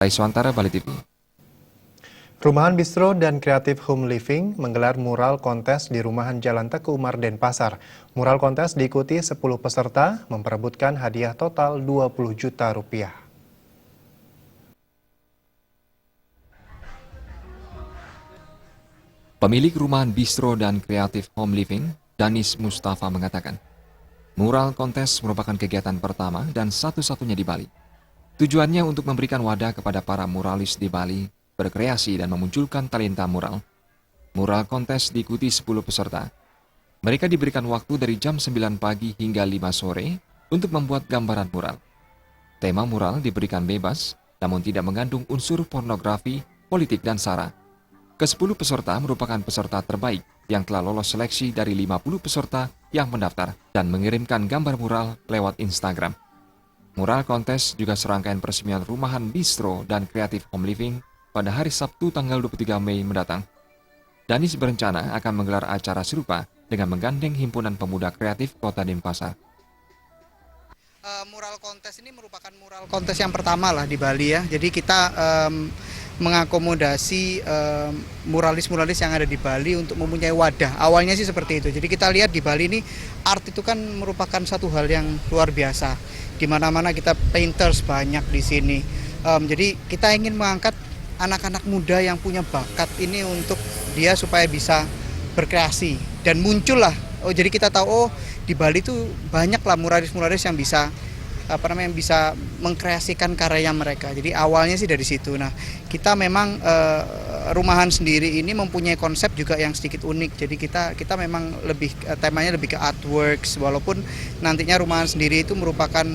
Raiswantara, Bali TV. Rumahan Bistro dan Creative Home Living menggelar mural kontes di Rumahan Jalan Teguh Umar, Denpasar. Mural kontes diikuti 10 peserta memperebutkan hadiah total 20 juta rupiah. Pemilik Rumahan Bistro dan Creative Home Living, Danis Mustafa mengatakan, mural kontes merupakan kegiatan pertama dan satu-satunya di Bali. Tujuannya untuk memberikan wadah kepada para muralis di Bali berkreasi dan memunculkan talenta mural. Mural kontes diikuti 10 peserta. Mereka diberikan waktu dari jam 9 pagi hingga 5 sore untuk membuat gambaran mural. Tema mural diberikan bebas, namun tidak mengandung unsur pornografi, politik, dan sara. Ke-10 peserta merupakan peserta terbaik yang telah lolos seleksi dari 50 peserta yang mendaftar dan mengirimkan gambar mural lewat Instagram. Mural kontes juga serangkaian peresmian Rumahan Bistro dan Creative Home Living pada hari Sabtu tanggal 23 Mei mendatang. Danis berencana akan menggelar acara serupa dengan menggandeng Himpunan Pemuda Kreatif Kota Denpasar. Mural kontes ini merupakan mural kontes yang pertama lah di Bali ya. Jadi kita mengakomodasi muralis-muralis yang ada di Bali untuk mempunyai wadah. Awalnya sih seperti itu. Jadi kita lihat di Bali ini art itu kan merupakan satu hal yang luar biasa. Di mana-mana kita painters banyak di sini. Jadi kita ingin mengangkat anak-anak muda yang punya bakat ini untuk dia supaya bisa berkreasi dan muncul lah. Jadi kita tahu di Bali itu banyak lah muralis-muralis yang bisa bisa mengkreasikan karya mereka. Jadi awalnya sih dari situ. Nah, kita memang Rumahan sendiri ini mempunyai konsep juga yang sedikit unik. Jadi kita memang temanya lebih ke artworks, walaupun nantinya Rumahan sendiri itu merupakan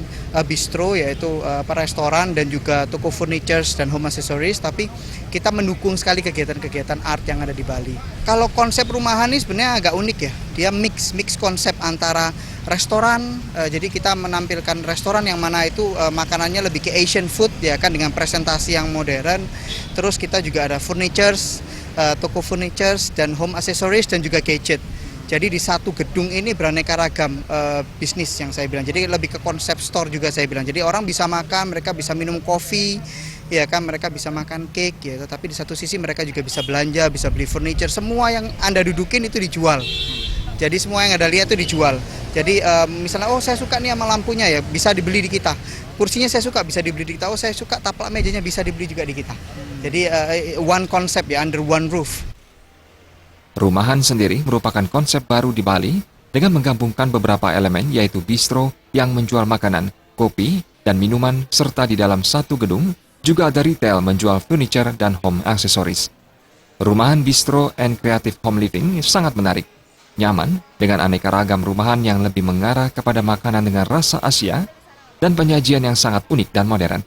bistro, yaitu restoran dan juga toko furniture dan home accessories, tapi kita mendukung sekali kegiatan-kegiatan art yang ada di Bali. Kalau konsep Rumahan ini sebenarnya agak unik ya. Dia mix konsep antara restoran, jadi kita menampilkan restoran yang mana itu makanannya lebih ke Asian food ya kan, dengan presentasi yang modern. Terus kita juga ada furnitures, toko furnitures dan home accessories dan juga gadget. Jadi di satu gedung ini beraneka ragam bisnis yang saya bilang. Jadi lebih ke konsep store juga saya bilang. Jadi orang bisa makan, mereka bisa minum kopi, ya kan, mereka bisa makan cake ya. Tapi di satu sisi mereka juga bisa belanja, bisa beli furniture. Semua yang Anda dudukin itu dijual. Jadi semua yang Anda lihat itu dijual. Jadi misalnya, oh saya suka nih sama lampunya ya, bisa dibeli di kita. Kursinya saya suka, bisa dibeli di kita. Oh saya suka taplak mejanya, bisa dibeli juga di kita. Jadi one concept ya, under one roof. Rumahan sendiri merupakan konsep baru di Bali dengan menggabungkan beberapa elemen, yaitu bistro yang menjual makanan, kopi, dan minuman, serta di dalam satu gedung juga ada retail menjual furniture dan home accessories. Rumahan Bistro and Creative Home Living sangat menarik. Nyaman dengan aneka ragam rumahan yang lebih mengarah kepada makanan dengan rasa Asia dan penyajian yang sangat unik dan modern.